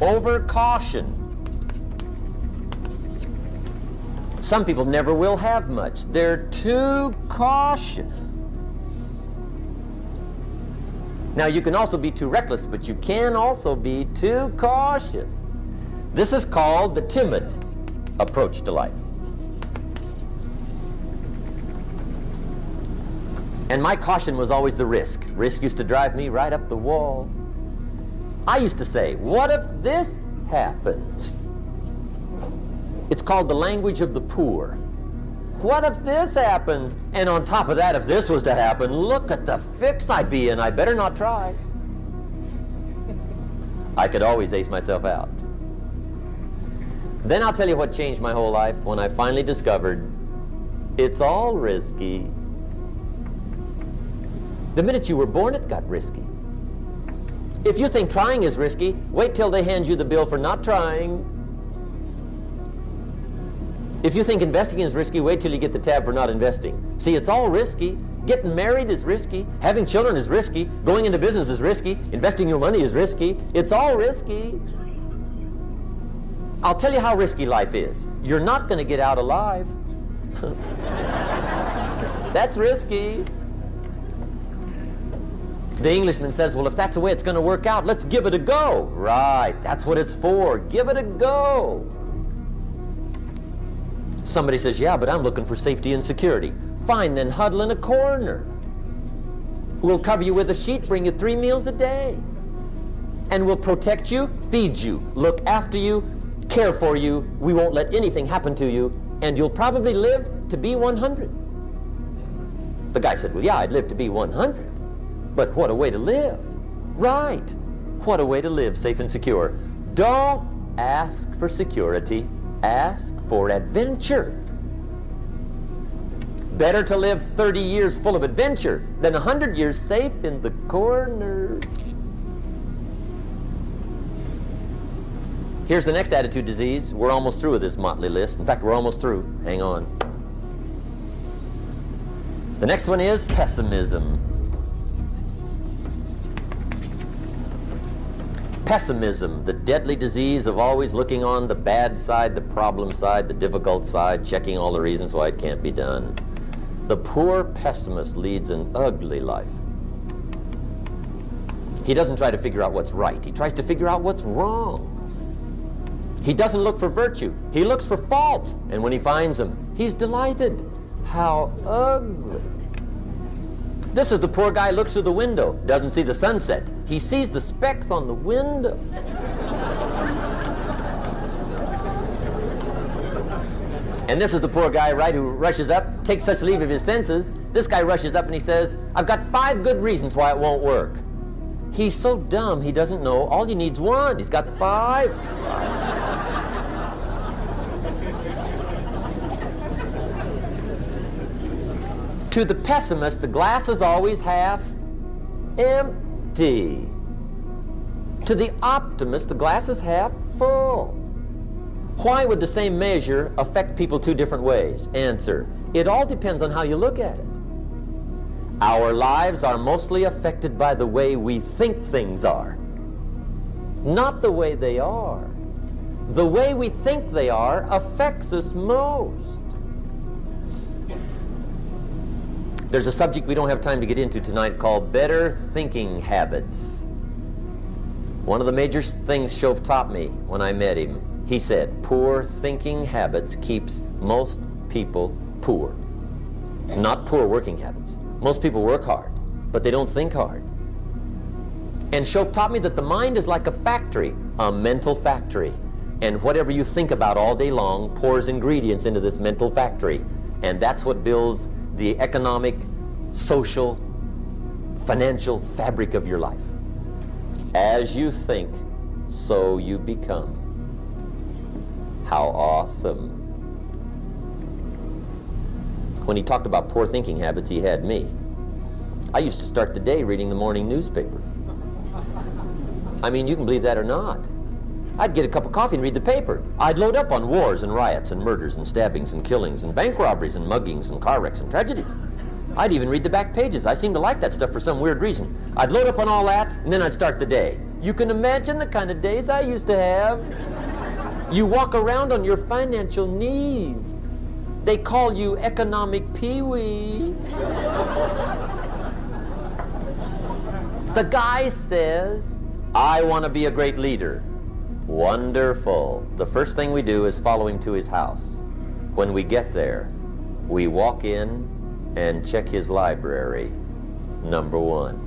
Over caution. Some people never will have much. They're too cautious. Now, you can also be too reckless, but you can also be too cautious. This is called the timid approach to life. And my caution was always the risk. Risk used to drive me right up the wall. I used to say, what if this happens? It's called the language of the poor. What if this happens? And on top of that, if this was to happen, look at the fix I'd be in. I better not try. I could always ace myself out. Then I'll tell you what changed my whole life when I finally discovered it's all risky. The minute you were born, it got risky. If you think trying is risky, wait till they hand you the bill for not trying. If you think investing is risky, wait till you get the tab for not investing. See, it's all risky. Getting married is risky. Having children is risky. Going into business is risky. Investing your money is risky. It's all risky. I'll tell you how risky life is. You're not going to get out alive. That's risky. The Englishman says, well, if that's the way it's going to work out, let's give it a go. Right, that's what it's for. Give it a go. Somebody says, yeah, but I'm looking for safety and security. Fine, then huddle in a corner. We'll cover you with a sheet, bring you 3 meals a day. And we'll protect you, feed you, look after you, care for you. We won't let anything happen to you, and you'll probably live to be 100. The guy said, well, yeah, I'd live to be 100. But what a way to live. Right. What a way to live, safe and secure. Don't ask for security. Ask for adventure. Better to live 30 years full of adventure than 100 years safe in the corner. Here's the next attitude disease. We're almost through with this motley list. In fact, we're almost through. Hang on. The next one is pessimism. Pessimism, the deadly disease of always looking on the bad side, the problem side, the difficult side, checking all the reasons why it can't be done. The poor pessimist leads an ugly life. He doesn't try to figure out what's right. He tries to figure out what's wrong. He doesn't look for virtue. He looks for faults. And when he finds them, he's delighted. How ugly. This is the poor guy who looks through the window, doesn't see the sunset. He sees the specks on the window. And this is the poor guy, right, who rushes up, takes such leave of his senses. This guy rushes up and he says, I've got 5 good reasons why it won't work. He's so dumb he doesn't know all he needs 1. He's got 5. To the pessimist, the glass is always half empty. To the optimist, the glass is half full. Why would the same measure affect people 2 different ways? Answer, it all depends on how you look at it. Our lives are mostly affected by the way we think things are, not the way they are. The way we think they are affects us most. There's a subject we don't have time to get into tonight called better thinking habits. One of the major things Shoaff taught me when I met him, he said, poor thinking habits keeps most people poor. Not poor working habits. Most people work hard, but they don't think hard. And Shoaff taught me that the mind is like a factory, a mental factory. And whatever you think about all day long pours ingredients into this mental factory. And that's what builds the economic, social, financial fabric of your life. As you think, so you become. How awesome. When he talked about poor thinking habits, he had me. I used to start the day reading the morning newspaper. I mean, you can believe that or not. I'd get a cup of coffee and read the paper. I'd load up on wars and riots and murders and stabbings and killings and bank robberies and muggings and car wrecks and tragedies. I'd even read the back pages. I seem to like that stuff for some weird reason. I'd load up on all that, and then I'd start the day. You can imagine the kind of days I used to have. You walk around on your financial knees. They call you economic peewee. The guy says, I want to be a great leader. Wonderful. The first thing we do is follow him to his house. When we get there, we walk in and check his library. Number one.